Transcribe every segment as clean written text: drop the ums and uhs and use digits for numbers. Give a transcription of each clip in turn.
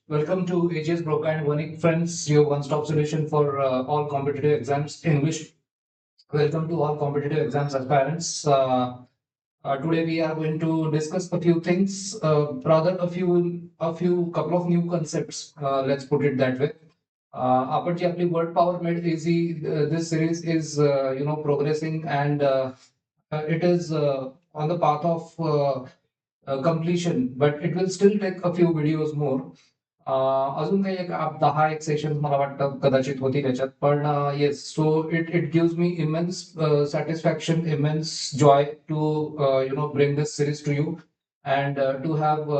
Welcome to AGS Broca and Vanik Friends, your one-stop solution for all competitive exams English. Welcome to all competitive exams aspirants. Today we are going to discuss a few things, rather a few couple of new concepts. Let's put it that way. आपण जी आपली word power made easy this series is progressing and it is on the path of completion, but it will still take a few videos more. अजून काही एक 10 session मला वाटतं कदाचित होती त्याच्यात पण yes so it gives me immense satisfaction immense joy to bring this series to you and to have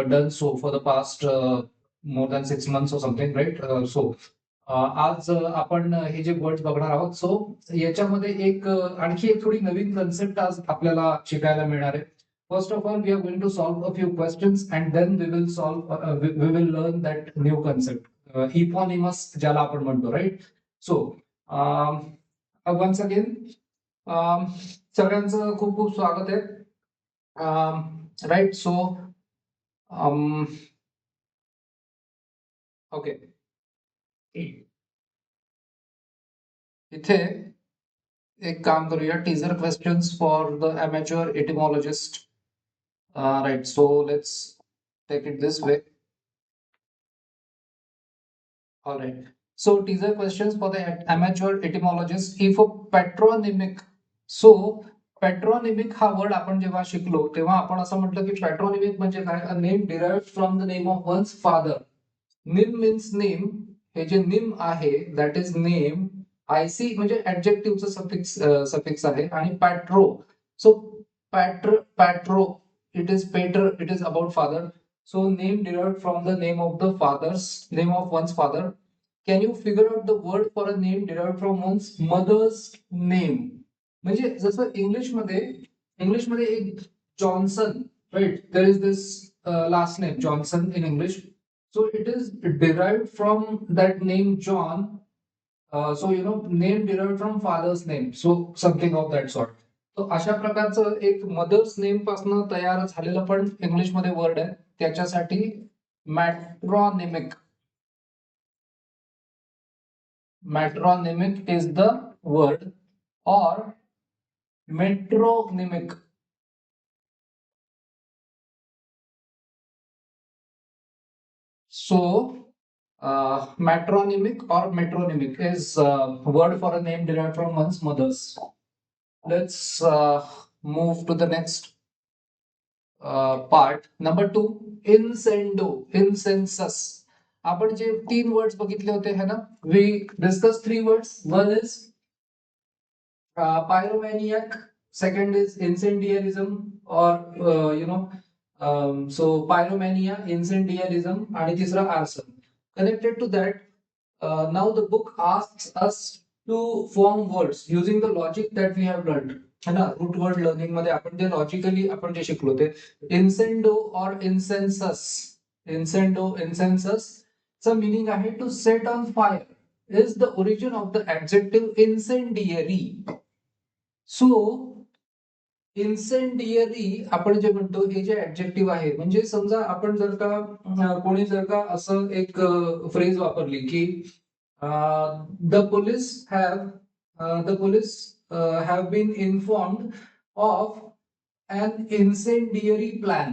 done so for the past more than 6 months or something, right? So आज आपण हे जे वर्ड्स बघणार आहोत so याच्यामध्ये एक आणखी एक थोडी नवीन कन्सेप्ट आज आपल्याला शिकायला मिळणार आहे. First of all, we are going to solve a few questions and then we will learn that new concept. Eponymous ज्याला आपण म्हणतो, right? So, once again, सगळ्यांचं खूप खूप स्वागत आहे. Right? So, okay. इथे एक काम करूया, teaser questions for the amateur etymologist. Right, so let's take it this way. All right. So teaser questions for the amateur etymologist. If a patronymic, so patronymic हा वर्ड आपण जेव्हा शिकलो तेव्हा आपण असं म्हटलं की patronymic म्हणजे काय? A name derived from the name of one's father. Nim means name. हे जे निम आहे that is name. IC म्हणजे adjectiveचं suffix आहे आणि patro. So patro it is about father. So name derived from the name of one's father. Can you figure out the word for a name derived from one's mother's name? म्हणजे जसं इंग्लिशमध्ये एक Johnson, right? There is this last name Johnson in English. So it is derived from that name John. So name derived from father's name. So something of that sort. तो अशा प्रकारचं एक mother's name पासून तयार झालेलं पण इंग्लिशमध्ये word आहे, त्याच्यासाठी मॅट्रॉनिमिक. Matronymic is the word, or metronymic. So matronymic or metronymic is a word for a name derived from one's mother's. Let's move to the next part. Number 2, incendo, incensus. आपण जे 3 words बघितले होते है ना, we discussed 3 words. One is pyromaniac, second is incendiarism, or so pyromania, incendiarism, and tisra arson. Connected to that, now the book asks us to form words using the logic that we have learned. है ना, route word learning मध्ये आपण जे logically आपण जे शिकलो ते इन्सेंडो और इन्सेन्सस चा मीनिंग आहे to set on fire is the origin of the adjective incendiary. So incendiary आपण जे म्हणतो हे जे ऍडजेक्टिव्ह आहे, म्हणजे समजा आपण जर का कोणी जर का असं एक फ्रेज वापरली की the police have been informed of an incendiary plan.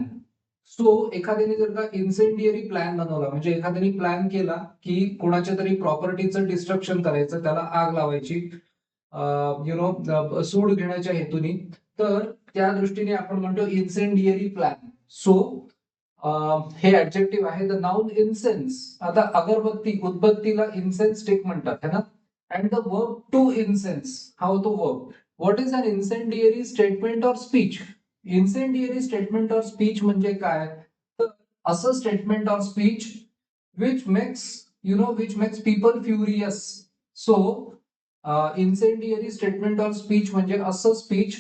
So एखाद्याने जर का इन्सेंडियरी प्लॅन बनवला म्हणजे एखाद्याने प्लॅन केला की कोणाच्या तरी प्रॉपर्टीचं डिस्ट्रक्शन करायचं, त्याला आग लावायची, सूड घेण्याच्या हेतूने, तर त्या दृष्टीने आपण म्हणतो इन्सेंडियरी प्लॅन. सो हे ऍडजेक्टिव्ह आहे. The noun incense. आता अगरबत्ती, उदबत्तीला इन्सेन्स स्टिक म्हणतात है ना. And the verb to incense, हा होतो verb. What is an incendiary statement or speech? Incendiary statement or speech म्हणजे काय? तर असं statement or speech which makes people furious. So incendiary statement or speech म्हणजे असं स्पीच,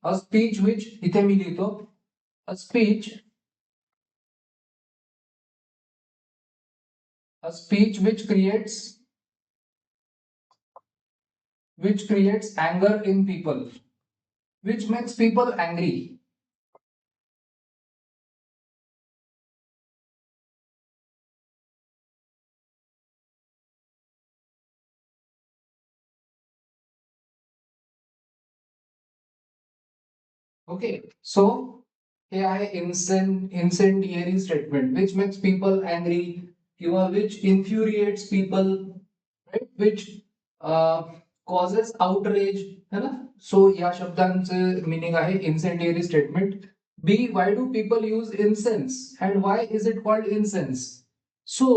a speech which इथे मी लिहितो, a speech which creates anger in people, which makes people angry. Okay, so हे आहे incendiary statement which makes people angry किंवा which infuriates people, right? Which uh, causes outrage, है ना? So या शब्दांचे meaning आहे incendiary statement. B, why do people use incense and why is it called incense? So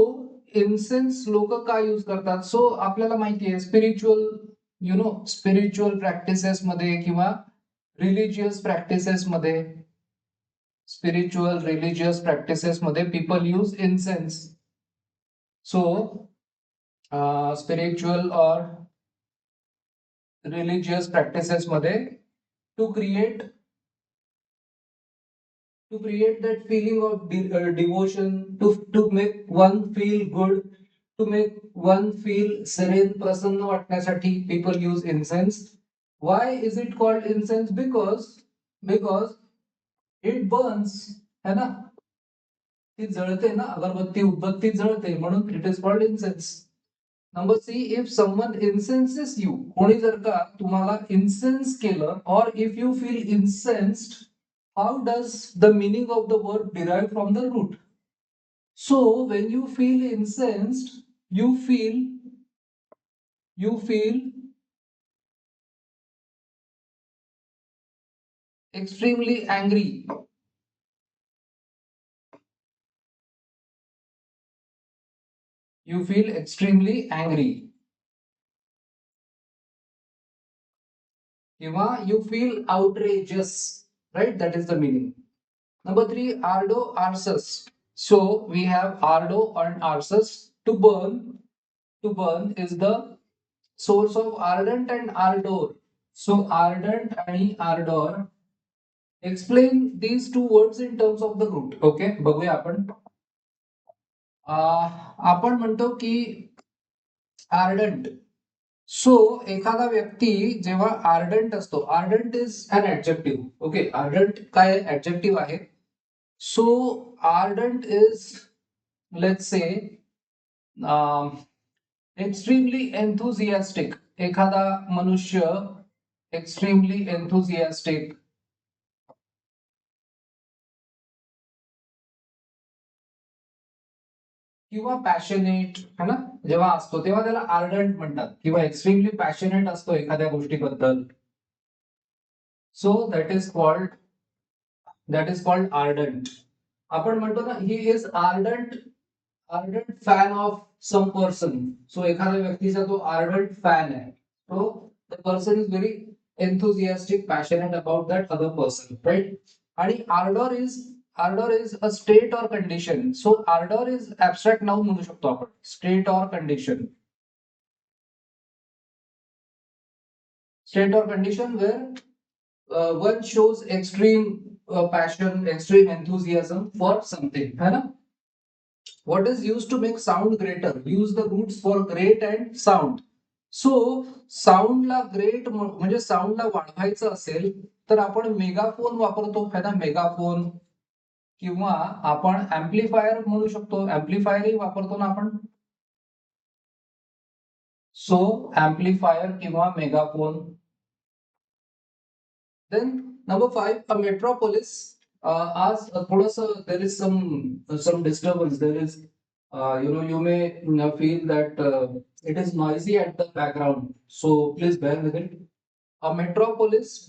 incense लोक का use करतात? So आपल्याला माहिती आहे स्पिरिच्युअल प्रॅक्टिसेस मध्ये किंवा रिलिजियस प्रॅक्टिसेस मध्ये people use incense. So spiritual or religious practices मध्ये to create that feeling of devotion, to make one feel good, to make one feel serene, prasanna वाटण्यासाठी people use incense. Why is it called incense? Because it burns, है ना? ती जळते ना, अगरबत्ती उदबत्ती जळते, म्हणून it is called incense. Number C, if someone incenses you, कोणी जर का तुम्हाला इन्सेन्स केलं, और if you feel incensed, how does the meaning of the word derive from the root? So when you feel incensed, you feel extremely angry. You feel extremely angry. You feel outrageous, right? That is the meaning. Number three, ardo, arsus. So we have ardo and arsus. To burn is the source of ardent and ardor. So ardent and ardor. Explain these two words in terms of the root. Okay, बघूया आपण. आपण म्हणतो की आर्डंट. So एखादा व्यक्ती जेव्हा ardent असतो, ardent is an adjective. Okay, ardent काय ऍडजेक्टिव्ह आहे. So ardent is, let's say, extremely enthusiastic. एखादा मनुष्य एक्स्ट्रीमली एन्थुझियास्टिक किंवा पॅशनेट, है ना, जेव्हा असतो तेव्हा त्याला आर्डंट म्हणतात, किंवा एक्स्ट्रीमली पॅशनेट असतो एखाद्या गोष्टीबद्दल. So that is called ardent. आपण म्हणतो ना, he is ardent fan of some person. So एखाद्या व्यक्तीचा तो आर्डंट फॅन आहे. So the person is very enthusiastic, passionate about that other person, right? आणि ardour is a state or condition. So ardour is abstract noun म्हणू शकतो आपण. State or condition. State or condition where one shows extreme passion, extreme enthusiasm for something, है ना? What is used to make sound greater? Use the roots for great and sound. So साऊंडला great म्हणजे साऊंडला वाढवायचं असेल तर आपण megaphone वापरतो, है ना? मेगाफोन. किंवा आपण ऍम्प्लिफायर म्हणू शकतो, ऍम्प्लिफायरही वापरतो ना आपण. सो ऍम्प्लिफायर किंवा megaphone. Then number five, a metropolis. As थोड़ा सा there is some disturbance. There is you may feel that it is noisy at the background. So please bear with it. A metropolis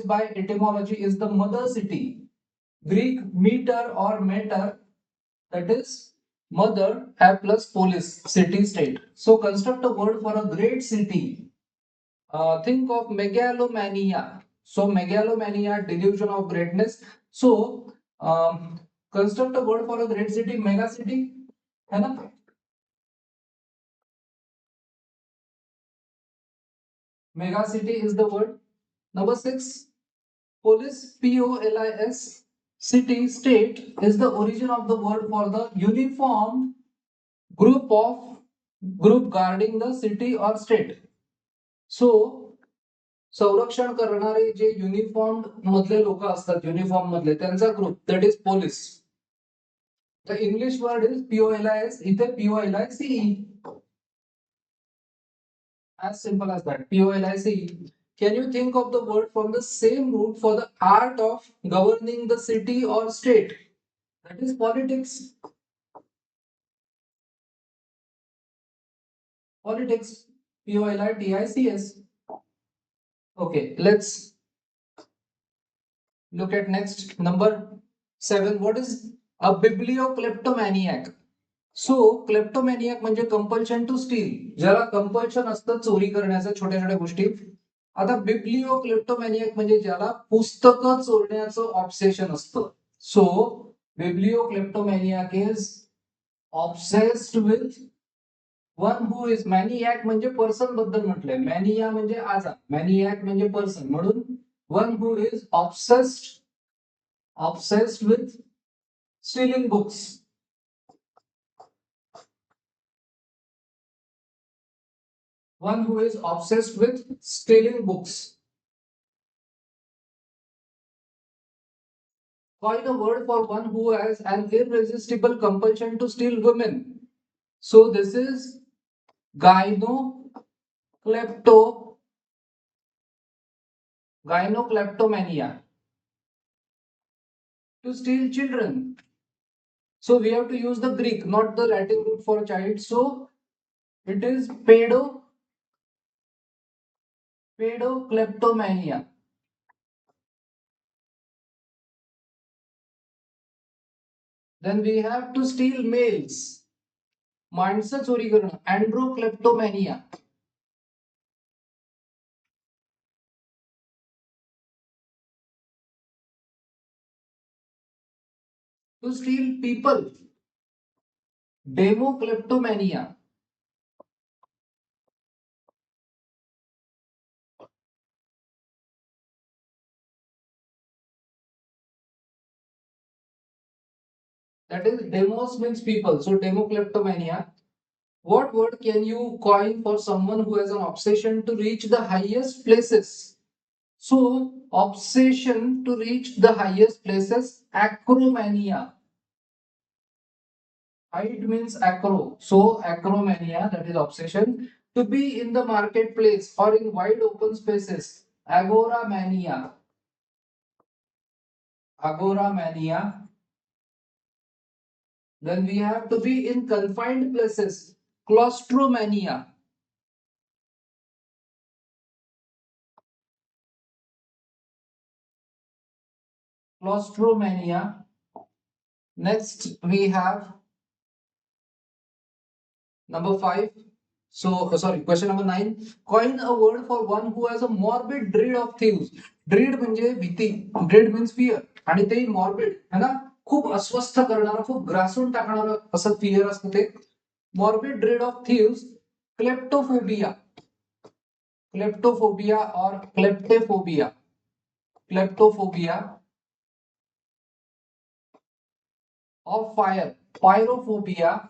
by etymology is the mother city. Greek meter or meter, that is mother, plus polis, city, state. So construct a word for a great city. Think of megalomania. So megalomania, delusion of greatness. So construct a word for a great city, mega city, है ना? Mega city is the word. Number six, polis, Polis, city, state is the origin of the word for the uniformed group guarding the city or state. So संरक्षण करणारे जे uniform मधले लोक असतात, uniform मधले त्यांचा group, that is police. The English word is POLIS, इथे POLICE, as simple as that, POLICE. Can you think of the word from the same root for the art of governing the city or state? That is politics. Politics. Politics. Okay, let's look at next number 7. What is a bibliocleptomaniac? So kleptomaniac म्हणजे compulsion to steal, ज्याला compulsion असतं चोरी करण्याचं छोट्या छोट्या गोष्टी. आता बिब्लिओ क्लेप्टोमॅनियक म्हणजे ज्याला पुस्तकं चोरण्याचं ऑब्सेशन असतं. So bibliokleptomaniac is obsessed with one who is maniac म्हणजे पर्सन बद्दल म्हटलंय. मॅनिया म्हणजे आजार, मॅनियॅक म्हणजे पर्सन, म्हणून one who is obsessed with stealing books. One who is obsessed with stealing books. Coin a word for one who has an irresistible compulsion to steal women. So this is gynocleptomania. To steal children. So we have to use the Greek, not the Latin root for child. So it is pedokleptomania. Then we have to steal males. माणसं चोरी करणं, androcleptomania. To steal people, demokleptomania. That is, demos means people. So demokleptomania. What word can you coin for someone who has an obsession to reach the highest places? So obsession to reach the highest places, acromania. Height means acro. So acromania, that is obsession. To be in the marketplace or in wide open spaces, agoramania. Agoramania. Then we have to be in confined places, claustromania. Claustromania. Next we have number 5. So sorry, question number 9. Coin a word for one who has a morbid dread of thieves. Dread म्हणजे भीती. Dread means fear. आणि ते morbid है ना, खूप अस्वस्थ करणारं, खूप ग्रासून टाकणारं असं fear असतं ते. Morbid dread of thieves, kleptophobia. Kleptophobia or kleptophobia. Kleptophobia. Of fire, pyrophobia.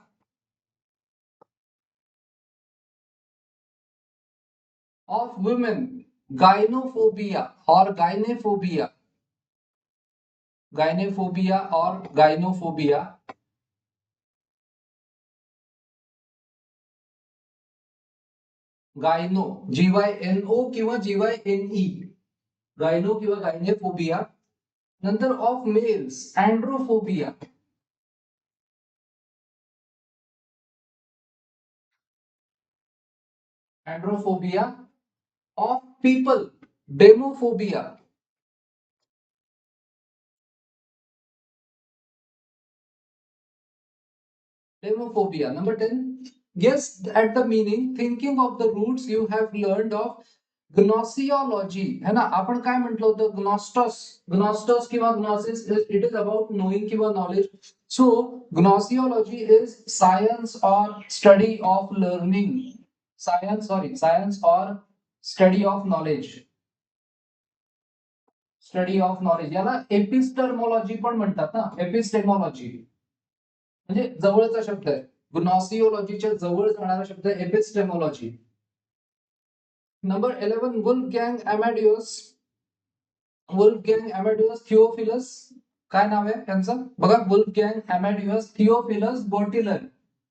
Of women, gynophobia or gynephobia. Gynephobia or gynophobia. Gyno, GYNO किंवा GYNE. Gyno किंवा gynephobia. नंतर of males, androphobia. Androphobia. Of people, demophobia. Demophobia. Number 10. Guess at the meaning, thinking of the roots you have learned of ग्नॉसियोलॉजी है ना. आपण काय म्हटलं होतं, ग्नॉस्टॉस किंवा ग्नॉसिस, इट इज अबाउट नोईंग किंवा नॉलेज. सो ग्नॉसियोलॉजी इज सायन्स और स्टडी ऑफ लर्निंग. सायन्स और study of knowledge. Study of knowledge याला एपिस्टर्मोलॉजी पण म्हणतात ना. एपिस्टेमोलॉजी म्हणजे जवळचा शब्द आहे. ग्नॉसियोलॉजीच्या जवळ जाणारा शब्द एपिस्टेमोलॉजी. नंबर 11. वुल्फगँग अमॅड्युअस थिओफिलस. काय नाव आहे त्यांचं बघा. वुल्फगँग अमॅड्युअस थिओफिलस बॉटिलर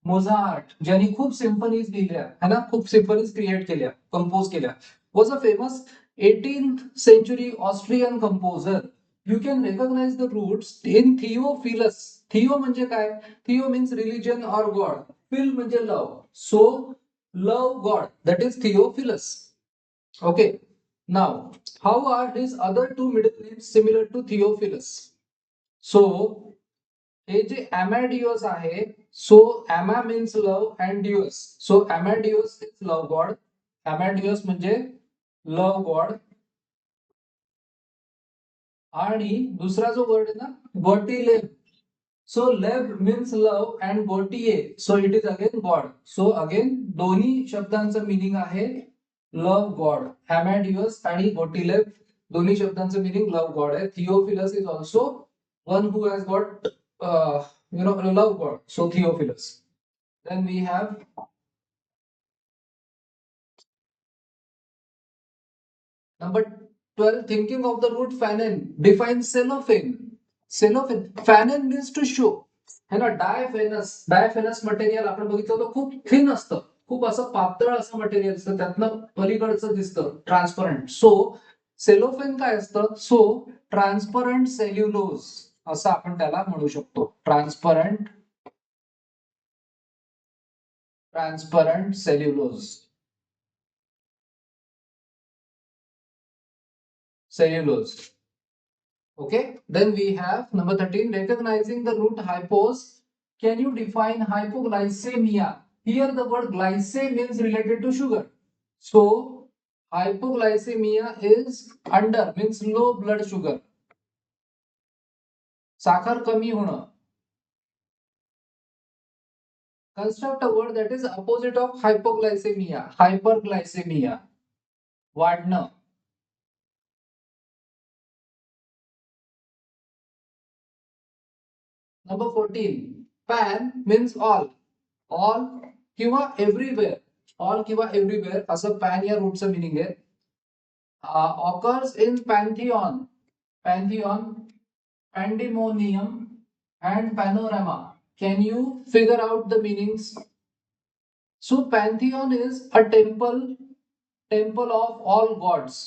मोझार्ट, ज्यांनी खूप सिम्फनीज लिहिल्या है ना, खूप सिम्फनीज क्रिएट केल्या, कंपोज केल्या. Was a famous 18th century Austrian composer. You can recognize the roots in Theophilus. Theo म्हणजे काय? Theo means religion or God. Phil म्हणजे love. So love God. That is Theophilus. Okay. Now, how are his other two middle names similar to Theophilus? So हे जे Amadeus आहे, so Ama means love and Deus. So Amadeus is love God. Amadeus म्हणजे love God. आणि दुसरा जो word आहे ना, Gottlieb. So lieb means love and गोटीये, so it is again God. So again दोन्ही शब्दांचं मिनिंग आहे लव गॉड. हॅमॅडियस आणि गोटीलेब दोन्ही शब्दांचं मिनिंग लव गॉड आहे. Theophilus is also one who has got love God. So Theophilus. Then we have number 12, thinking of the root phanon. Define cellophane. Cellophane. Phanon means to show. है ना, डायफेनस material आपण बघितलं तर खूप thin असतं, खूप असं पातळ असं मटेरियल असतं, त्यातनं पलीकडचं दिसतं ट्रान्सपरंट. सो सेलोफेन काय असतं? सो ट्रान्सपरंट सेल्युलोज असं आपण त्याला म्हणू शकतो. Transparent cellulose. Okay, then we have number 13, recognizing the root hypos. Can you define hypoglycemia? Here the word glyce means related to sugar. So hypoglycemia is under, means low blood sugar. साखर कमी होणं. Construct a word that is opposite of hypoglycemia. Hyperglycemia. वाढणं. Number 14, pan means all किंवा everywhere. All किंवा everywhere असं pan या रूटचं meaning आहे. Occurs in pantheon, pandemonium and panorama. Can you figure out the meanings? So pantheon is a temple of all gods.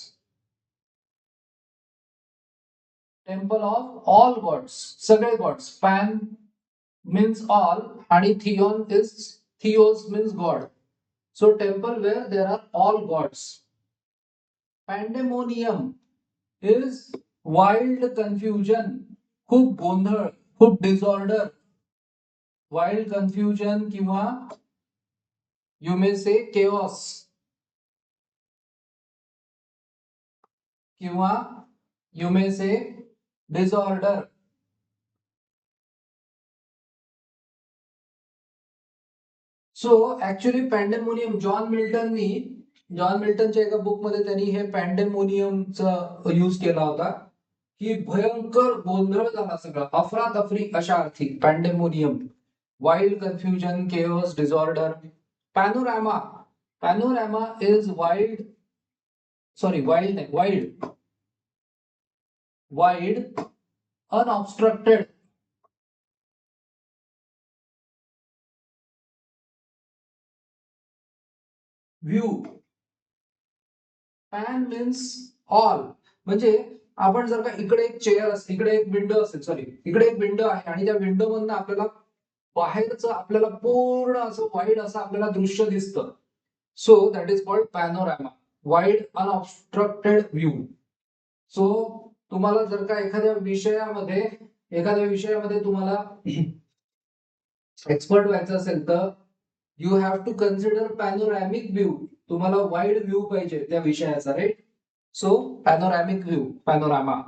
Temple of all gods, सगळे gods. Pan means all and theos means God. So temple where there are all gods. Pandemonium is wild confusion, खूप गोंधळ, खूप disorder. Wild confusion किंवा you may say chaos किंवा you may say disorder. So actually pandemonium John मिल्टनच्या एका book मध्ये त्यांनी हे पॅन्डेमोनियमचा यूज केला होता की भयंकर गोंधळ झाला सगळा, अफरातफरी अशा अर्थी pandemonium. Wild confusion, chaos, disorder. Panorama is wild unobstructed. View. Pan means all. म्हणजे आपण जर का इकडे एक चेअर असेल, इकडे एक विंडो असेल, इकडे एक विंडो आहे आणि त्या विंडो मधनं आपल्याला बाहेरचं आपल्याला पूर्ण असं वाईड असं आपल्याला दृश्य दिसतं. So that is called panorama. Wide unobstructed view. So तुम्हाला जर का एखाद्या विषयामध्ये तुम्हाला एक्सपर्ट व्हायचं असेल तर you have to consider panoramic view. तुम्हाला वाईड व्ह्यू पाहिजे त्या विषयाचा, right? So panoramic view, panorama.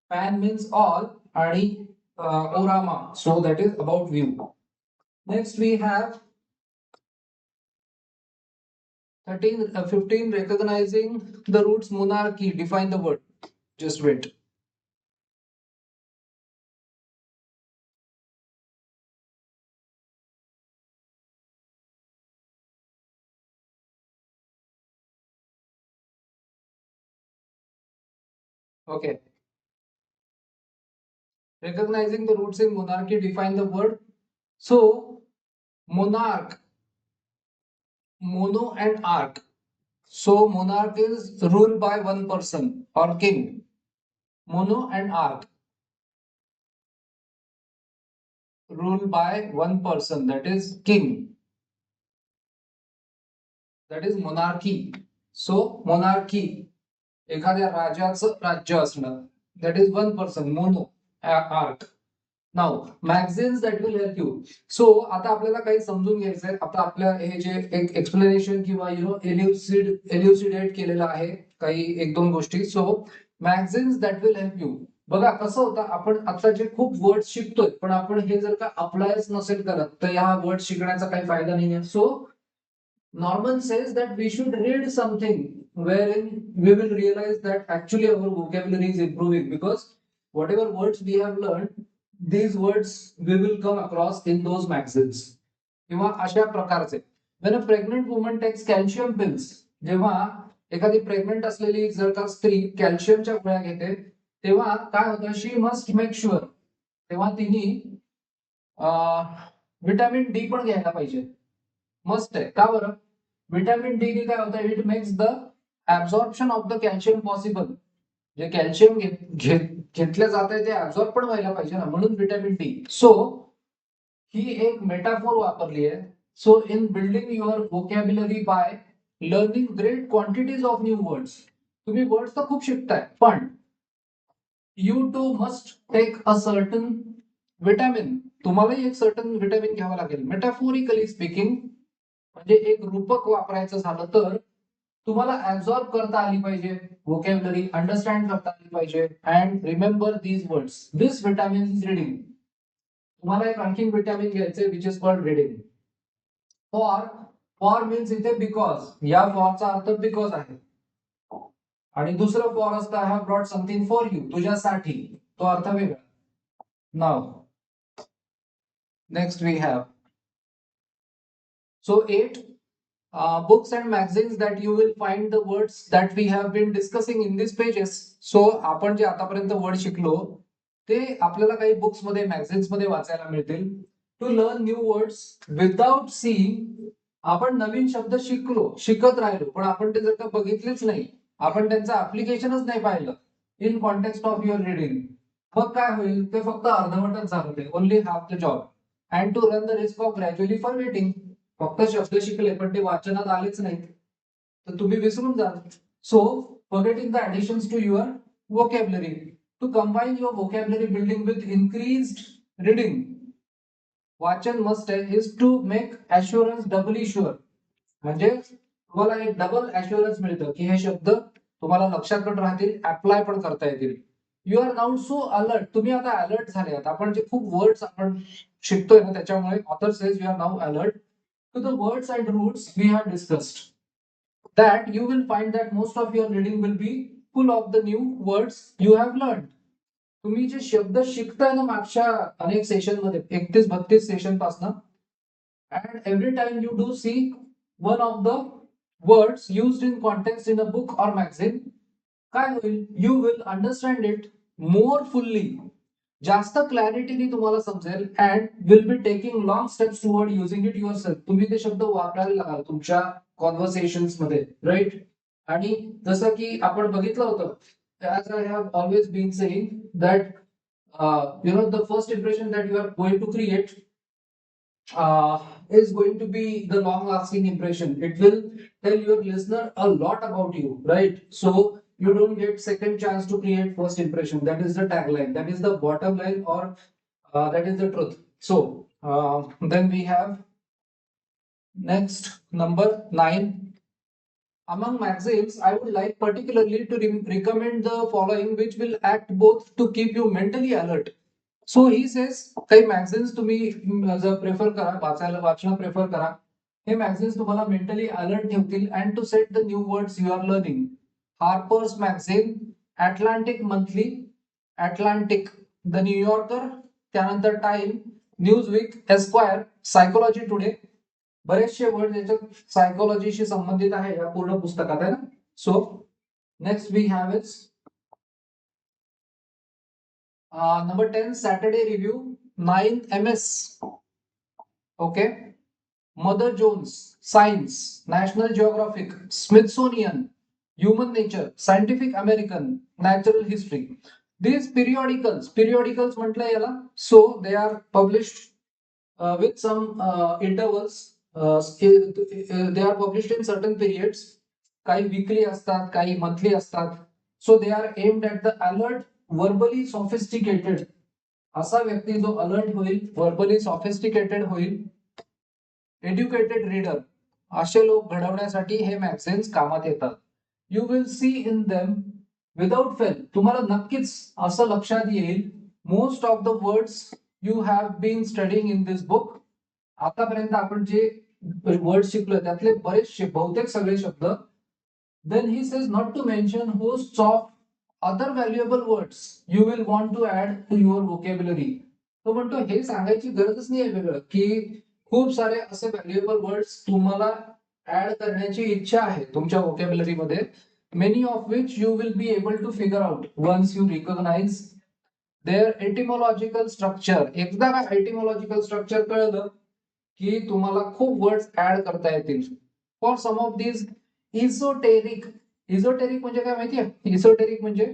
Pan means all आणि orama, so that is about view. Next we have 15, recognizing the roots monarchy. Define the word. Just wait. Okay. Recognizing the roots in monarchy, define the word. So, monarch, mono and arch. So monarch is ruled by one person or king. Mono and arch ruled by one person, that is king. That is monarchy. So monarchy एखाद्या राजाचं राज्य असणं, that is one person, mono arch. Now magazines that will help you. So आता आपल्याला काही समजून घ्यायचंय. आता आपल्या हे जे एक एक्सप्लेनेशन किंवा एल्युसिडेट केलेलं आहे काही एक दोन गोष्टी. So magazines that will help you. बघा कसं होतं, आपण आता जे खूप वर्ड शिकतोय पण आपण हे जर का अप्लायच नसेल करत तर ह्या वर्ड शिकण्याचा काही फायदा नाहीये. So Norman says that we should read something wherein we will realize that actually our vocabulary is improving, because whatever words we have learned, these words we will come across in those magazines. किंवा अशा प्रकारचे. When a pregnant woman takes calcium pills, जेव्हा एखादी pregnant असलेली जर का स्त्री कॅल्शियमच्या गोळ्या घेते तेव्हा काय होतं, शी मस्ट मेक शुअर, तेव्हा तिने विटॅमिन डी पण घ्यायला पाहिजे. मस्त आहे. का बरं? विटॅमिन डी ने काय होतं, it makes the absorption of the calcium possible. जे कॅल्शियम घेतलं जात आहे ते ऍब्झॉर्ब पण व्हायला पाहिजे ना, म्हणून विटॅमिन डी. सो ही एक मेटाफोर वापरली आहे. So in building your vocabulary by learning great quantities of new words. तुम्ही वर्ड्स तर खूप शिकताय पण you too must take a certain vitamin. तुम्हालाही एक सर्टन विटॅमिन घ्यावं लागेल. मेटाफोरिकली स्पीकिंग म्हणजे एक रूपक वापरायचं झालं तर तुम्हाला ऍब्झॉर्ब करता आली पाहिजे व्होकॅब्युलरी, अंडरस्टँड करता आली पाहिजे, and remember these words. This vitamin is reading. तुम्हाला एक आणखीन विटॅमिन घ्यायचंय which is called reading. For means इथे बिकॉज, या फॉरचा अर्थ बिकॉज आहे. आणि दुसरं फॉर असतं, I have brought something for you, तुझ्यासाठी, तो अर्थ वेगळा. Now next we have so 8 books and magazines that you will find the words that we have been discussing in these pages. So आपण जे आतापर्यंत वर्ड शिकलो ते आपल्याला काही बुक्स मध्ये मॅगझिन्स मध्ये वाचायला मिळतील. To learn new words without seeing. आपण नवीन शब्द शिकत राहिलो पण आपण ते जर का बघितलेच नाही, आपण त्यांचं ऍप्लिकेशनच नाही पाहिलं in context of your reading, मग काय होईल, ते फक्त अर्धवटच झालं, ते only half the job. And to run the risk of gradually forgetting. फक्त शब्द शिकले पण ते वाचनात आलेच नाहीत तर तुम्ही विसरून जाल. So forgetting the additions to your vocabulary. To combine your vocabulary building with increased reading, वाचन must is to make assurance doubly sure. म्हणजे तुम्हाला एक डबल ऍश्युरन्स मिळतं की हे शब्द तुम्हाला लक्षात पण राहतील, अप्लाय पण करता येतील. You are now so alert. तुम्ही आता अलर्ट झाले आहात. आपण जे खूप वर्ड्स आपण शिकतोय ना त्याच्यामुळे author says you are now alert to the words and roots we have discussed, that you will find that most of your reading will be full of the new words you have learned. तुम्ही जे शब्द शिकताय ना मागच्या अनेक session मध्ये 31-32 session पासून, and every time you do see one of the words used in context in a book or magazine, काय होईल, you will understand it more fully. जास्त क्लॅरिटीने तुम्हाला समजेल and will be taking long steps toward using it your self. तुम्ही ते शब्द वापरायला लागाल तुमच्या कॉन्व्हर्सेशन्स मध्ये, राईट. आणि जसं की आपण बघितलं होतं, as I have always been saying that you know the first impression that you are going to create is going to be the long lasting impression. It will tell your listener a lot about you, right? So you don't get second chance to create first impression. That is the tagline, that is the bottom line, or that is the truth. So then we have next number 9. Among magazines I would like particularly to recommend the following which will act both to keep you mentally alert. So he says काही magazines तुम्ही जर prefer करा, वाचणं prefer करा. हे magazines तुम्हाला mentally alert ठेवतील and to set the new words you are learning. Harper's Magazine, Atlantic Monthly, Atlantic, the New Yorker, त्यानंतर Time, Newsweek, Esquire, Psychology Today. बरेचसे वर्ड याच्यात सायकोलॉजीशी संबंधित आहे या पूर्ण पुस्तकात आहे ना. So next we have its number 10 Saturday Review 9 MS. Okay. Mother Jones, Science, National Geographic, Smithsonian, Human Nature, Scientific American, Natural History. These periodicals म्हटलं याला, so they are published with some intervals. They are published in certain periods. काही weekly असतात, काही monthly असतात. So they are aimed at the alert, verbally sophisticated. असा व्यक्ती जो alert होईल, verbally sophisticated होईल, एज्युकेटेड रीडर, असे लोक घडवण्यासाठी हे मॅगझिन्स कामात येतात. You will see in them without fail, तुम्हाला नक्कीच असं लक्षात येईल, most of the words you have been studying in this book. आतापर्यंत आपण जे वर्ड शिकलो त्यातले बरेचसे, बहुतेक सगळे शब्द. Then he says not to mention hosts of other valuable words you will want to add to your vocabulary. तो म्हणतो हे सांगायची गरजच नाही आहे वेगळं की खूप सारे असे व्हॅल्युएबल वर्ड्स तुम्हाला ऍड करण्याची इच्छा आहे तुमच्या व्होकॅब्युलरी मध्ये, many of which you will be able to figure out once you recognize their etymological structure. एकदा का एटिमोलॉजिकल स्ट्रक्चर कळलं की तुम्हाला खूप वर्ड्स ऍड करता येतील. For some of these esoteric. Esoteric म्हणजे काय माहितीये? इझोटेरिक म्हणजे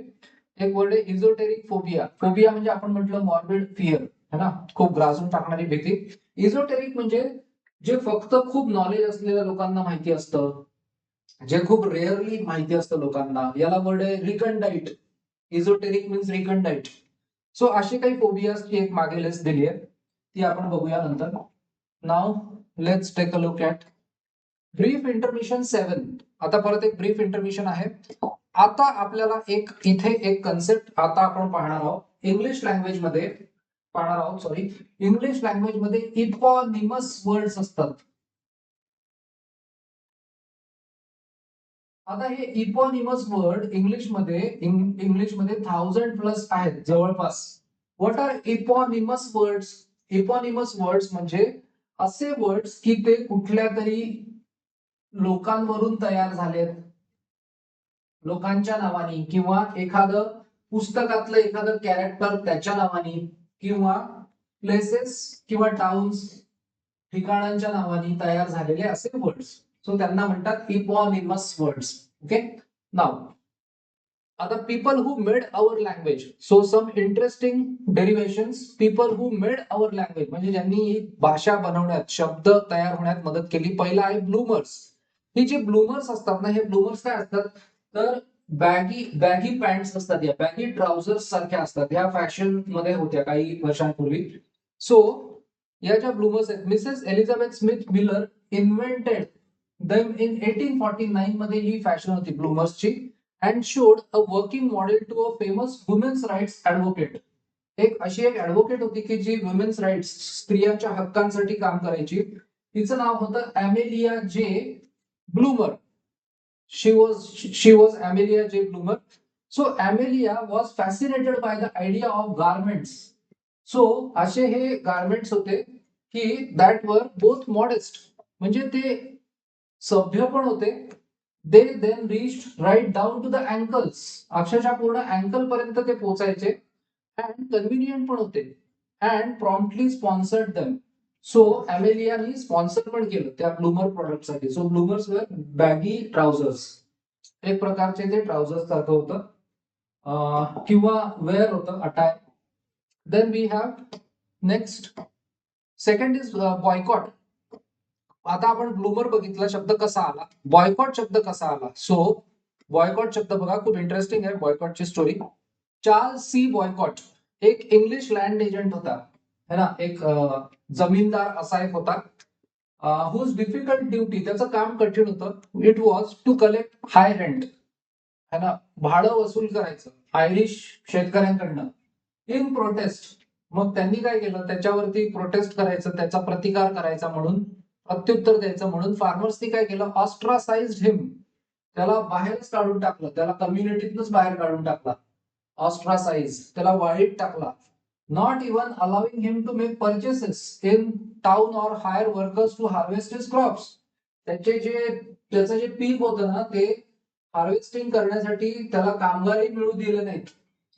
एक वर्ड आहे इझोटेरिक फोबिया. फोबिया म्हणजे आपण म्हटलं मॉर्बिड फिअर, है ना, खूप ग्रासून टाकणारी भीती. इझोटेरिक म्हणजे जे फक्त खूप नॉलेज असलेल्या लोकांना माहिती असतं, जे खूप रेअरली माहिती असतं लोकांना, याला वर्ड आहे रिकंडाईट. इझोटेरिक मीन्स रिकंडाईट. सो अशी काही फोबियाची एक मागे लिस्ट दिली आहे, ती आपण बघूया नंतर. Now let's take a look at brief intermission 7. आता परत एक ब्रीफ इंटरमिशन आहे. आता आपल्याला एक इथे एक कन्सेप्ट आता आपण पाहणार आहोत इंग्लिश लँग्वेज मध्ये, इंग्लिश लँग्वेज मध्ये इपॉनिमस वर्ड्स असतात. आता हे इपॉनिमस वर्ड इंग्लिश मध्ये 1000+ आहेत जवळपास. What are eponymous words? Eponymous words म्हणजे असे वर्ड्स की ते कुठल्या तरी लोकांवरून तयार झालेत, लोकांच्या नावानी, किंवा एखादं पुस्तकातलं एखादं कॅरेक्टर त्याच्या नावानी, किंवा प्लेसेस किंवा टाउन्स ठिकाणांच्या नावानी तयार झालेले असे वर्ड्स. सो त्यांना म्हणतात इपॉनिमस वर्ड्स. ओके. नाव आता people who made our language. So some interesting derivations. People who made our language म्हणजे ज्यांनी ही भाषा बनवण्यात, शब्द तयार होण्यात मदत केली. पहिला आहे ब्लूमर्स. ही जे ब्लूमर्स असतात ना, हे ब्लूमर्स काय असतात तर बॅगी पॅन्ट्स असतात, या बॅगी ट्राउझर्स सारख्या असतात, ह्या फॅशन मध्ये होत्या काही वर्षांपूर्वी. सो या ज्या ब्लूमर्स आहेत, Mrs Elizabeth Smith Miller invented them in 1849 मध्ये ही फॅशन होती ब्लूमर्सची. And showed a working model to a famous women's rights advocate. एक अशी एक ऍडव्होकेट होती की जी वुमेन्स राईट्स, स्त्रियांच्या हक्कांसाठी काम करायची. तिचं नाव होतं अमेलिया जे bloomer. she was Amelia J. Bloomer. So Amelia was fascinated by the idea of garments. So असे हे गारमेंट्स होते की दॅट वर बोथ मॉडेस्ट, म्हणजे ते सभ्य पण होते. They then reached right down to the ankles, अक्षरशः पूर्ण अँकल पर्यंत ते पोहोचायचे. अँड कन्व्हिनियंट पण होते. And promptly sponsored them. So अमेलियानी स्पॉन्सर पण केलं त्या ब्लूमर प्रोडक्टसाठी. So bloomers were baggy trousers, एक प्रकारचे ते ट्राउझर्स सारखं होतं किंवा वेअर होतं, attire. Then we have next second is boycott. आता आपण ब्लूमर बघितला, शब्द कसा आला, बॉयकॉट शब्द कसा आला. सो बॉयकॉट शब्द बघा, खूप इंटरेस्टिंग आहे बॉयकॉटची स्टोरी. चार्ल्स सी बॉयकॉट एक इंग्लिश लँड एजंट होता, है ना, एक जमीनदार असा एक होता. हुज डिफिकल्ट ड्युटी, त्याचं काम कठीण होतं. It was to collect high rent, है ना, भाडं वसूल करायचं आयरिश शेतकऱ्यांकडनं. इन प्रोटेस्ट, मग त्यांनी काय केलं, त्याच्यावरती प्रोटेस्ट करायचं, त्याचा प्रतिकार करायचा म्हणून, प्रत्युत्तर द्यायचं म्हणून फार्मर्सनी काय केलं, ऑस्ट्रासाइज्ड हिम, त्याला बाहेरच काढून टाकलं, त्याला कम्युनिटीतनच बाहेर काढून टाकला. ऑस्ट्रासाइज, त्याला वाळीत टाकला. Not even allowing him to make purchases in town or hire workers to harvest his crops. त्याचं जे पीक होतं ना, ते हार्वेस्टिंग करण्यासाठी त्याला कामगारही मिळू दिले नाहीत,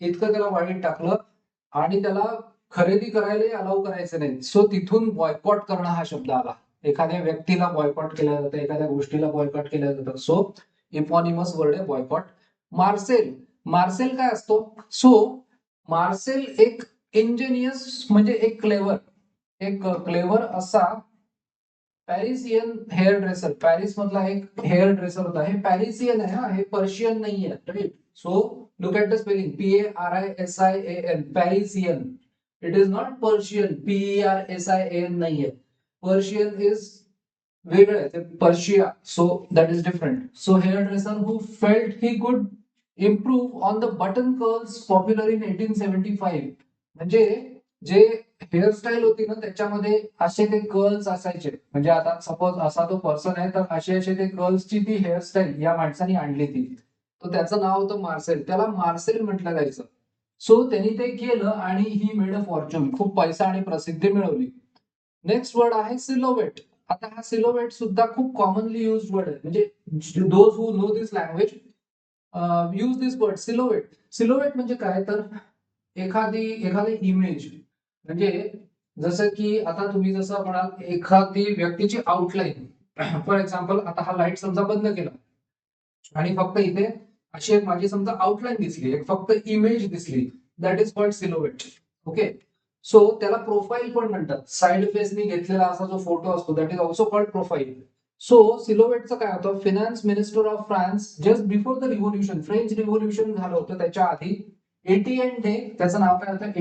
इतकं त्याला वाईट टाकलं. आणि त्याला खरेदी करायला अलाउ करायचं नाही. सो तिथून बॉयकॉट करणं हा शब्द आला. एखाद्या व्यक्तीला बॉयकॉट केलं जातं, एखाद्या गोष्टीला बॉयकॉट केलं जातं. सो इपॉनिमस वर्ड आहे बॉयकॉट. मार्सेल, मार्सेल काय असतो? सो मार्सेल एक इंजिनियस म्हणजे एक क्लेवर असा पॅरिसियन हेअर ड्रेसर, पॅरिस मधला एक हेअर ड्रेसर होता. हे पॅरिसियन आहे हा, हे पर्शियन नाहीये, right? So look at the spelling, PARISIAN, Parisian. It is not Persian, PERSIAN नाहीये. पर्शियन इज वेगळं आहे, ते Persia. So that is different. So hair dresser who felt he could improve on the button curls popular in 1875. म्हणजे जे hairstyle होती ना त्याच्यामध्ये असे ते कर्ल्स असायचे. म्हणजे आता सपोज असा तो पर्सन आहे, तर असे ते कर्ल्सची ती हेअरस्टाईल या माणसाने आणली ती. तर त्याचं नाव होतं मार्सेल, त्याला मार्सेल म्हटलं जायचं. सो त्यांनी ते केलं आणि ही मेड अ फॉर्च्यून, खूप पैसा आणि प्रसिद्धी मिळवली. नेक्स्ट वर्ड आहे सिलोवेट. आता हा सिलोवेट सुद्धा खूप कॉमनली युज वर्ड आहे. म्हणजे those who know this language use this word silhouette. Silhouette म्हणजे काय, तर एखादी इमेज. म्हणजे जसं की आता तुम्ही जसं म्हणाल एखादी व्यक्तीची आउटलाईन. फॉर एक्झाम्पल आता हा लाईट समजा बंद केला आणि फक्त इथे अशी एक माझी समजा आउटलाईन दिसली, एक फक्त इमेज दिसली, that is called silhouette. Okay. So त्याला प्रोफाईल पण म्हणतात. साइड फेसनी घेतलेला असा जो फोटो असतो that is also called profile. So सिलोवेटचं काय होतं, finance minister of France just before the revolution, French revolution झालं होतं त्याच्या आधी, एटीएन डे, त्याचं नाव काय होतं,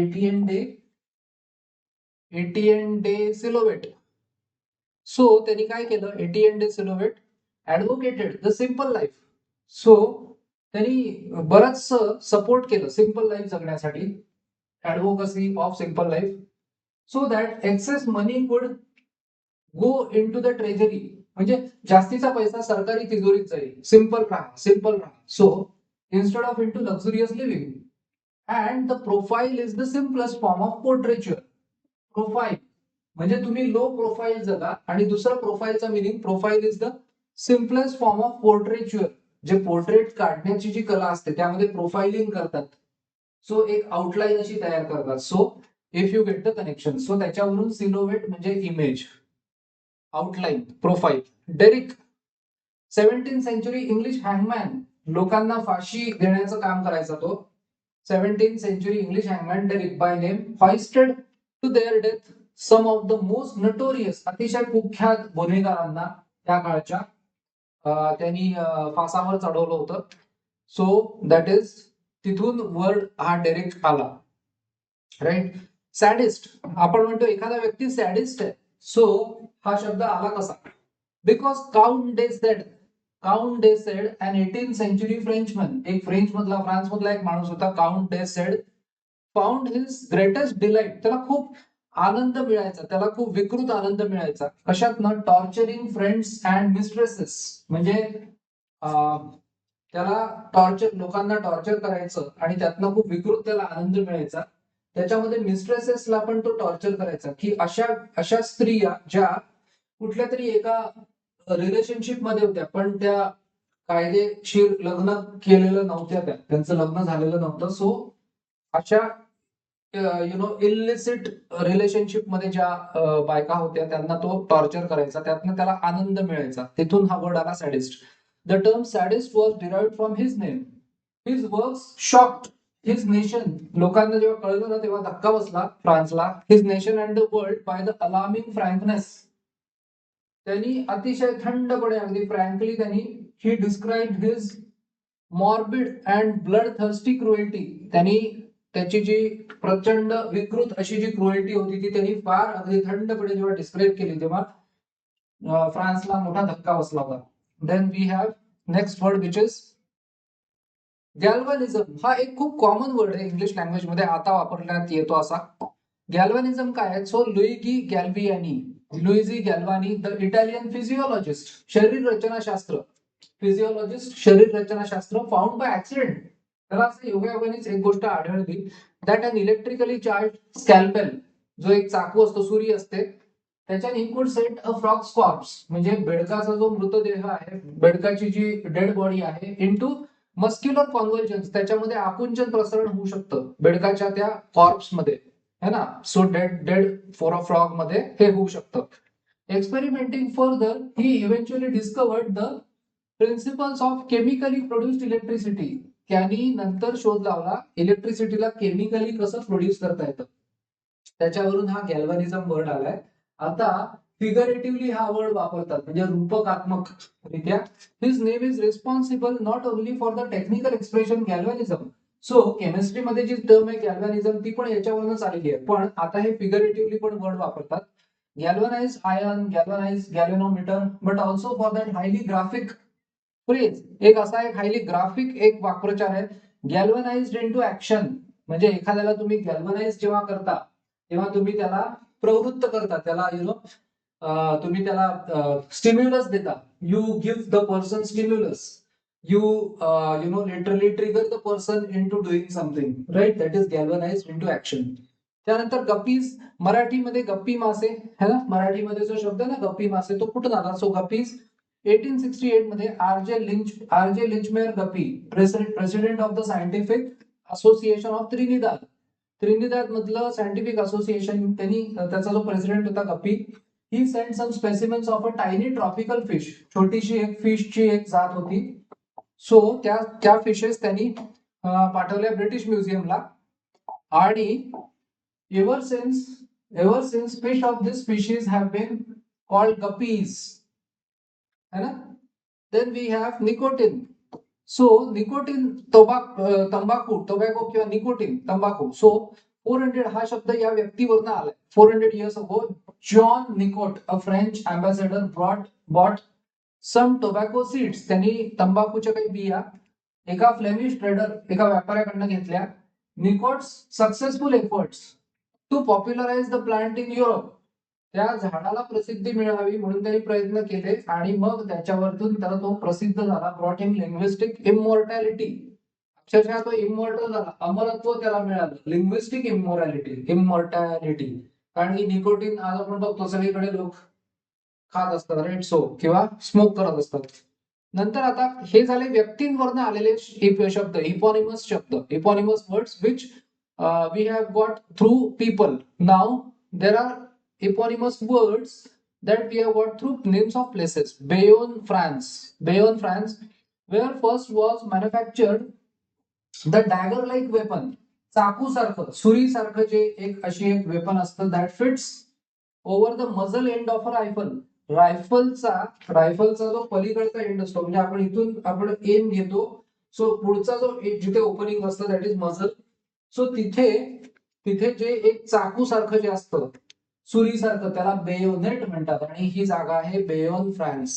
एटीएन डे सिलोवेट. सो त्यांनी काय केलं, Etienne de Silhouette advocated the simple life. So त्यांनी बरंच सपोर्ट केलं सिम्पल लाईफ जगण्यासाठी, advocacy of simple life, so that excess money could go into the treasury. म्हणजे जास्तीचा पैसा सरकारी तिजोरीत जाईल. सिम्पल राहा. So instead of into luxurious living. And the profile is the simplest form of portraiture. Profile म्हणजे तुम्ही low profile जगा, आणि दुसरं प्रोफाईलचा meaning, profile is the simplest form of portraiture. जे पोर्ट्रेट काढण्याची जी कला असते त्यामध्ये प्रोफाइलिंग करतात. सो एक आउटलाईन अशी तयार करतात. So if you get the connection, so त्याच्यावरून सिलोवेट म्हणजे image, outline, profile. Derrick, 17th century English hangman, लोकांना फाशी देण्याचं काम करायचा तो. 17th century English hangman Derrick by name hoisted to their death some of the most notorious, अतिशय कुख्यात गुन्हेगारांना त्या काळच्या त्यांनी फासावर चढवलं होतं. सो दॅट इज, तिथून वर्ड हा डेरिक आला, राईट? सॅडिस्ट, आपण म्हणतो एखादा व्यक्ती सॅडिस्ट आहे. सो हा शब्द आला कसा, because count de Sade an 18th century Frenchman, एक फ्रान्स मधला एक माणूस होता, count de Sade, found his greatest delight, त्याला खूप आनंद मिळायचा, त्याला खूप विकृत आनंद मिळायचा. कशात ना, टॉर्चरिंग फ्रेंड्स अँड मिस्ट्रेसेस. म्हणजे त्याला लोकांना टॉर्चर करायचं आणि त्यातनं खूप विकृत त्याला आनंद मिळायचा. त्याच्यामध्ये मिस्ट्रेसेसला पण तो टॉर्चर करायचा, की अशा स्त्रिया ज्या कुठल्या तरी एका रिलेशनशिप मध्ये होत्या पण त्या कायदेशीर लग्न केलेलं नव्हत्या, त्यांचं लग्न झालेलं नव्हतं. सो अशा इलिसिट रिलेशनशिप मध्ये ज्या बायका होत्या त्यांना तो टॉर्चर करायचा, त्यातनं त्याला आनंद मिळायचा. तिथून हा वर्ड आला sadist. The term sadist was derived from his name. His works shocked his nation. लोकांना जेव्हा कळलं ना तेव्हा धक्का बसला फ्रान्सला. His nation and the world by the alarming frankness. त्यांनी अतिशय थंडपणे, अगदी फ्रँकली त्यांनी, he described his morbid and blood thirsty cruelty. त्यांनी त्याची जी प्रचंड विकृत अशी जी क्रुएल्टी होती ती त्यांनी फार अगदी थंडपणे जेव्हा डिस्क्राईब केली तेव्हा फ्रान्सला मोठा धक्का बसला होता. Then we have next word which is galvanism. हा एक खूप कॉमन वर्ड आहे इंग्लिश लँग्वेज मध्ये, आता वापरण्यात येतो असा. गॅल्व्हॅनिझम काय आहे? So Luigi Galvani, the Italian physiologist, शरीर रचनाशास्त्र, फाउंड बाय ऍक्सिडेंट. त्याला असं योगायोगानेच एक गोष्ट आढळली, दॅट अन इलेक्ट्रिकली चार्ज स्कॅल्पेल, जो एक चाकू असतो, सुरी असते, त्याच्याने कुड सेट अ फ्रॉग्स कॉर्प्स, म्हणजे बेडकाचा जो मृतदेह आहे, बेडकाची जी डेड बॉडी आहे, इनटू मस्क्युलर कॉन्व्हर्जन्स, त्याच्यामध्ये आकुंचन प्रसरण होऊ शकतं बेडकाच्या त्या कॉर्प्स मध्ये, है ना. So dead for a frog मध्ये हे होऊ शकतं. Experimenting further, he eventually discovered the principles of chemically produced electricity. त्यांनी नंतर शोध लावला इलेक्ट्रिसिटीला केमिकली कसं प्रोड्यूस करता येतं. त्याच्यावरून हा गॅल्व्हॅनिझम वर्ड आलाय. आता फिगरेटिव्हली हा वर्ड वापरतात म्हणजे रूपकात्मक रित्या. His name is responsible not only for the technical expression galvanism. So केमिस्ट्रीमध्ये जी टर्म आहे गॅल्व्हॅनिझम ती पण याच्यावरूनच आलेली आहे, पण आता हे फिगरेटिव्हली पण वर्ड वापरतात. Galvanise iron, galvanise galvanometer, but also for that highly graphic phrase. एक असा एक हायली ग्राफिक एक वाक्प्रचार आहे, गॅल्व्हनाइज्ड इनटू ऍक्शन. म्हणजे एखाद्याला तुम्ही गॅल्व्हनाइज जेव्हा करता तेव्हा तुम्ही त्याला प्रवृत्त करता, त्याला तुम्ही त्याला स्टिम्युलस देता. You give the person stimulus. You literally trigger the person into doing something, right? That is galvanised into action. त्यानंतर गप्पीज, मराठीमध्ये गप्पी मासे है ना, मराठीमध्ये जो शब्द आहे ना गप्पी मासे तो कुठून आला? सो गप्पीज 1868 मध्ये R J Lechmere Guppy, president of the scientific association of Trinidad मधलं सायंटिफिक असोसिएशन, त्यांनी त्याचा जो प्रेसिडेंट होता Guppy, he send some specimens of a tiny tropical fish. छोटीशी एक फिशची एक जात होती. सो त्या फिशेस त्यांनी पाठवल्या ब्रिटिश म्युझियमला. आणि ever since fish of this species have been called guppies, है ना? Then we have nicotine. So nicotine, tobacco किंवा निकोटीन तंबाखू. सो 400 हा शब्द या व्यक्तीवरून आलाय. 400 years ago, John Nicot, a French ambassador, bought some tobacco seeds. त्यांनी तंबाखूच्या काही बिया एका फ्लेमिश ट्रेडर, एका व्यापाऱ्याकडनं घेतल्या. Nicot's successful efforts to popularise the plant in Europe. त्या झाडाला प्रसिद्धी मिळावी म्हणून त्यांनी प्रयत्न केले आणि मग त्याच्यावरतून त्याला तो प्रसिद्ध झाला. ब्रॉट हिम लिंग्विस्टिक इमॉर्टॅलिटी. अक्षरशः तो इमॉर्टल झाला, अमरत्व त्याला मिळालं. लिंग्विस्टिक इमॉर्टॅलिटी. कारण की निकोटीन आज आपण बघतो सगळीकडे लोक खात असतात, राईट? सो किंवा स्मोक करत असतात. नंतर आता हे झाले व्यक्तींवरनं आलेले शब्द, इपॉनिमस शब्द, eponymous words which we have got through people. Now there are eponymous words that we have got through names of places. Bayonne, France, where first was manufactured the dagger like weapon. चाकू सारखं, सुरी सारखं जे एक अशी एक weapon असतं that fits over the muzzle end of a rifle. रायफलचा जो पलीकडचा एंड असतो, म्हणजे आपण इथून आपण एम घेतो, सो पुढचा जो जिथे ओपनिंग असतं दॅट इज मझल. सो तिथे जे एक चाकू सारखं जे असतं, सुरी सारखं, त्याला बेयोनेट म्हणतात. आणि ही जागा आहे Bayonne, France,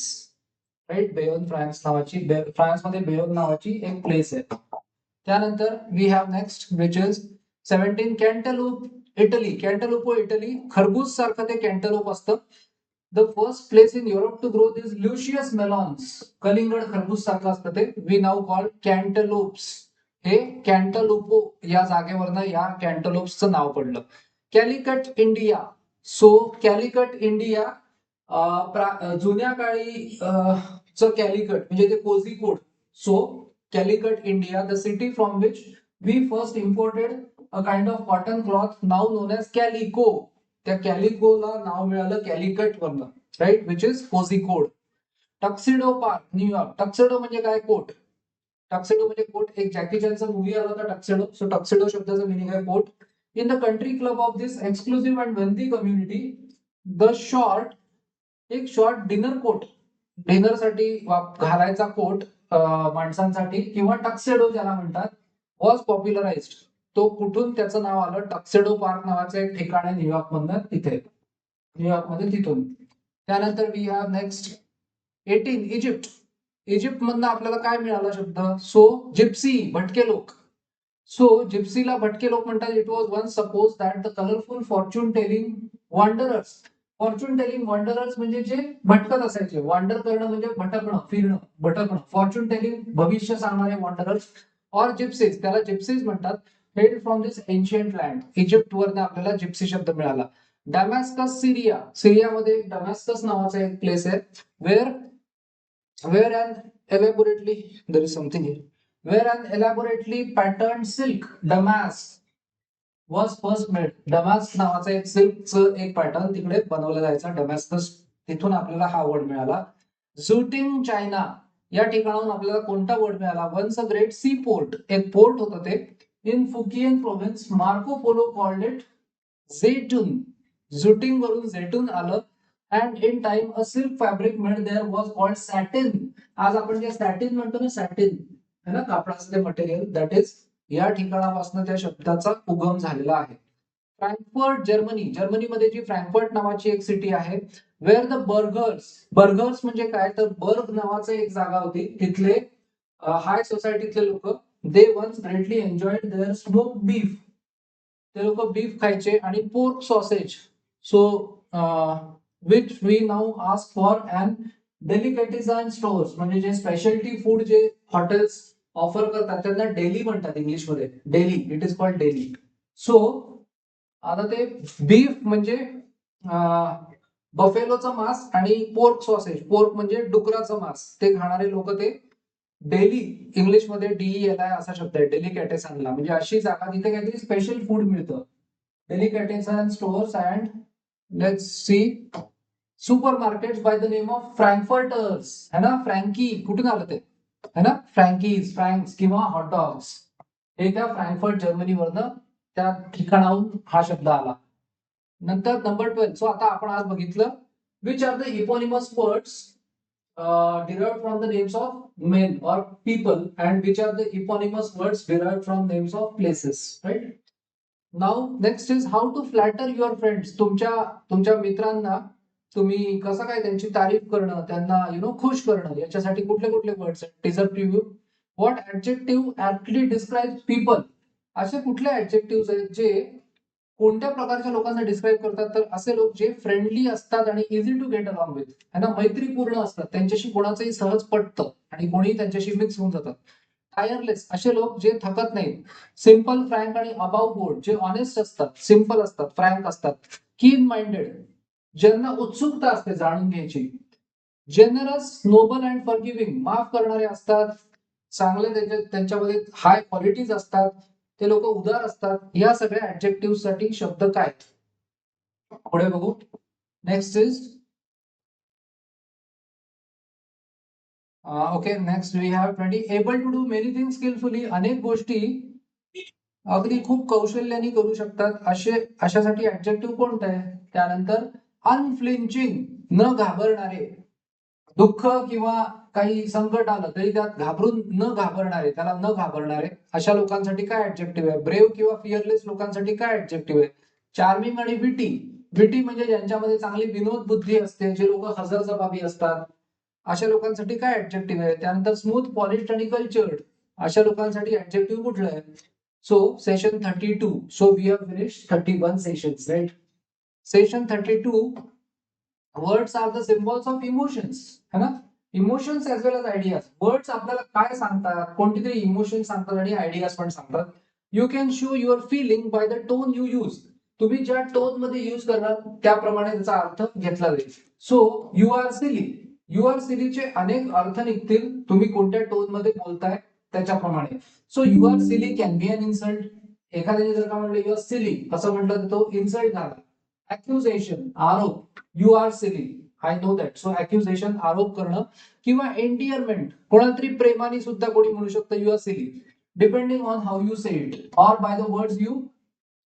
right? Bayonne France नावाची, फ्रान्समध्ये बेयोन नावाची एक प्लेस आहे. त्यानंतर we have next which is 17 cantaloupe, Italy. Cantalupo Italy, खरबूज सारखं ते कॅन्टलूप असतं. The first place in Europe to grow this luscious melons. कलिंगड खरबूज सारखं असतं ते. We now call cantaloupes. हे कॅन्टलूपो या जागेवरनं या कॅन्टलूप्सचं नाव पडलं. Calicut India. So Calicut India, जुन्या काळी कॅलिकट म्हणजे ते Kozhikode. So Calicut India, the city from which we first imported a kind of cotton cloth now known as calico. त्या कॅलिकोला नाव मिळालं कॅलिकट वरनं, right? Which is Kozhikode. Tuxedo park, New York. Tuxedo म्हणजे काय? कोट. टक्सिडो म्हणजे कोट. एक जॅकी चॅनचा मूवी आला होता टक्सिडो. सो टक्सिडो शब्दाचं मिनिंग आहे coat. In the country club of this exclusive and wealthy community, the short, एक शॉर्ट डिनर कोट, डिनरसाठी घालायचा कोट माणसांसाठी, किंवा टक्सिडो ज्याला म्हणतात, वॉज पॉप्युलराइज्ड. तो कुठून त्याचं नाव आलं? टक्सिडो पार्क नावाचं एक ठिकाण आहे न्यूयॉर्क मधनं, तिथे, न्यूयॉर्कमध्ये तिथून. त्यानंतर we have next 18 Egypt. Egypt मधनं आपल्याला काय मिळाला शब्द? सो जिप्सी, भटके लोक. सो जिप्सीला भटके लोक म्हणतात. It was one suppose that the colourful Fortune telling wanderers. Fortune telling wanderers म्हणजे जे भटकत असायचे. वॉन्डर करणं म्हणजे भटकणं, फिरणं, भटकणं. फॉर्च्यून टेलिंग भविष्य सांगणारे वॉन्डरर्स ऑर जिप्सीज, त्याला जिप्सीज म्हणतात. Head from this ancient land. Egypt वरनं आपल्याला जिप्सी शब्द मिळाला. डॅमॅस्कस, सिरिया. सिरियामध्ये डॅमॅस्कस नावाचा एक प्लेस आहे. Where an elaborately, there is something here, where an elaborately patterned silk damask was first made. डमास्क नावाचा एक सिल्कचं एक पॅटर्न तिकडे बनवला जायचा, डॅमॅस्कस तिथून आपल्याला हा वर्ड मिळाला. झुटिंग चायना या ठिकाणाहून आपल्याला कोणता वर्ड मिळाला? Once a great sea port, एक पोर्ट होतं ते in Fukien province. Marco Polo called it Zaitun. Tsutung वरून झेटून आलं. And in time a silk fabric made there was called satin. आज आपण जे सॅटिन म्हणतो ना, सॅटिन है ना, कापडाचं ते मटेरियल, दॅट इज या ठिकाणापासून त्या शब्दाचा उगम झालेला आहे. फ्रँकफर्ट जर्मनी, जर्मनीमध्ये जी फ्रँकफर्ट नावाची एक सिटी आहे, वेअर द बर्गर्स, बर्गर्स म्हणजे काय तर बर्ग नावाचं एक जागा होती, तिथले हाय सोसायटीतले लोक they once greatly enjoyed their smoke beef. ते लोक बीफ खायचे आणि pork sausage. So which we now ask for and delicatessen stores, म्हणजे जे स्पेशल्टी फूड जे हॉटेल्स ऑफर करतात त्यांना डेली म्हणतात इंग्लिशमध्ये. Deli, it is called deli. So आता ते बीफ म्हणजे बफेलोचं मांस आणि पोर्क सॉसेज, पोर्क म्हणजे डुकराचं मांस, ते खाणारे लोक ते डेली, इंग्लिशमध्ये DELI असा शब्द आहे, डेलिकेटेसनला, म्हणजे अशी जागा जिथे काहीतरी स्पेशल फूड मिळतं. Delicatessen stores and let's see super market by the name of frankfurters, है ना. फ्रँकी कुठून आलं ते, है ना, फ्रँकीज, फ्रँक्स किंवा हॉटडॉग्स, हे त्या फ्रँकफर्ट जर्मनीवरनं त्या ठिकाणाहून हा शब्द आला. नंतर नंबर 12. सो आता आपण आज बघितलं which are the eponymous words derived from the names of men or people, and which are the eponymous words derived from names of places, right? Now next is how to flatter your friends. तुमच्या मित्रांना तुम्ही कसं काय त्यांची तारीफ करणं, त्यांना खुश करणं, याच्यासाठी कुठले कुठले वर्ड्स आहेत? Descriptive. What adjective aptly describe people. असे कुठले ऍडजेक्टिव्ह आहेत जे कोणत्या प्रकारच्या लोकांना डिस्क्राईब करतात? तर असे लोक जे फ्रेंडली असतात आणि easy to get along with, है ना, मैत्रीपूर्ण असतात, त्यांच्याशी कोणाचंही सहज पटतं आणि कोणीही त्यांच्याशी मिक्स होऊन जातात. टायरलेस, असे लोक जे थकत नाहीत. सिम्पल, फ्रँक आणि अबाव बोर्ड, जे ऑनेस्ट असतात, सिम्पल असतात, फ्रँक असतात. कीन माइंडेड, ज्यांना उत्सुकता असते जाणून घ्यायची. जेनरस, नोबल अँड फॉरगिव्हिंग, माफ करणारे असतात, चांगले त्यांच्यामध्ये हाय क्वालिटीज असतात, ते लोक उदार असतात. या सगळ्या ऍडजेक्टिव्ह साठी शब्द काय? पुढे बघू. Next is okay, next we have 20. Able to do many things skilfully, अनेक गोष्टी अगदी खूप कौशल्याने करू शकतात, अशासाठी ऍडजेक्टिव्ह कोणतं आहे? त्यानंतर अनफ्लिंचिंग, न घाबरणारे, दुःख किंवा काही संकट आलं तरी त्यात घाबरून न घाबरणारे, त्याला न घाबरणारे, अशा लोकांसाठी काय ऍडजेक्टिव्ह आहे? ब्रेव किंवा फिअरलेस लोकांसाठी काय ऍडजेक्टिव्ह आहे? चार्मिंग आणि विटी. विटी म्हणजे ज्यांच्यामध्ये चांगली विनोद बुद्धी असते, जे लोक हजरजबाबी असतात, अशा लोकांसाठी काय ऍडजेक्टिव्ह आहे? त्यानंतर स्मूथ, पॉलिश्ड आणि कल्चर्ड, अशा लोकांसाठी ऍडजेक्टिव्ह कुठलं आहे? So session 32. So we have finished 31 sessions, right. Session 32, words are the symbols of emotions, है ना. Emotions as well as ideas. Words आपल्याला काय सांगतात? कोणती तरी इमोशन सांगतात आणि आयडियाज पण सांगतात. You can show your feeling by the tone you use. तुम्ही ज्या टोन मध्ये यूज करणार त्याप्रमाणे त्याचा अर्थ घेतला जाईल. So you are silly, you are सिलीचे अनेक अर्थ निघतील, तुम्ही कोणत्या टोन मध्ये बोलताय त्याच्याप्रमाणे. So you are silly can be an insult. एखाद्याने जर का म्हणलं यू आर सिली असं म्हटलं तर तो इन्सल्ट झाला. अॅक्युजेशन, आरोप, you are silly, I know that. So accusation, आरोप करणं. किंवा एंडियरमेंट, कोणाला तरी प्रेमाने सुद्धा कोणी म्हणू शकतं you are silly, depending on how you say it or by the words you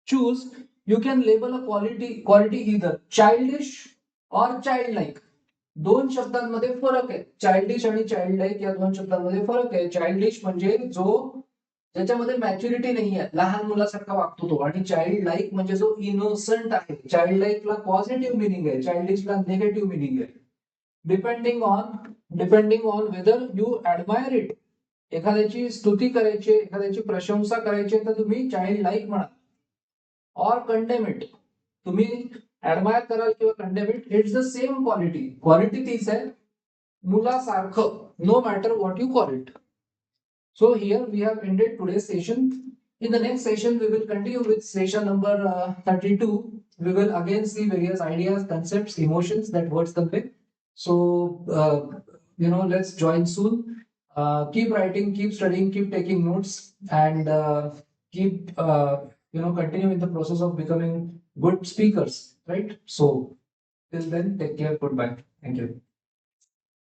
choose. You can label a quality either childish or childlike. दोन शब्दांमध्ये फरक आहे. चाइल्डिश आणि चाइल्ड लाईक या दोन शब्दांमध्ये फरक आहे. चाइल्डिश म्हणजे ज्याच्यामध्ये मॅच्युरिटी नाही आहे, लहान मुलासारखा वागतो तो, आणि चाइल्ड लाईक म्हणजे जो इनोसंट आहे. चाइल्ड लाईकला पॉझिटिव्ह मिनिंग आहे, चाइल्डिशला निगेटिव्ह मिनिंग आहे. Depending on whether you admire it. एखाद्याची स्तुती करायची, एखाद्याची प्रशंसा करायची तर तुम्ही चाइल्ड लाईक म्हणा. और कंडेम इट, तुम्ही ऍडमायर कराल किंवा condemn it, it's the same quality. Quality तीच आहे, मुलासारखं, no matter what you call it. So here we have ended today's session. In the next session, we will continue with session number 32. We will again see various ideas, concepts, emotions that words convey. So, let's join soon. Keep writing, keep studying, keep taking notes, and keep, continue in the process of becoming good speakers, right? So, Till then, take care. Goodbye. Thank you.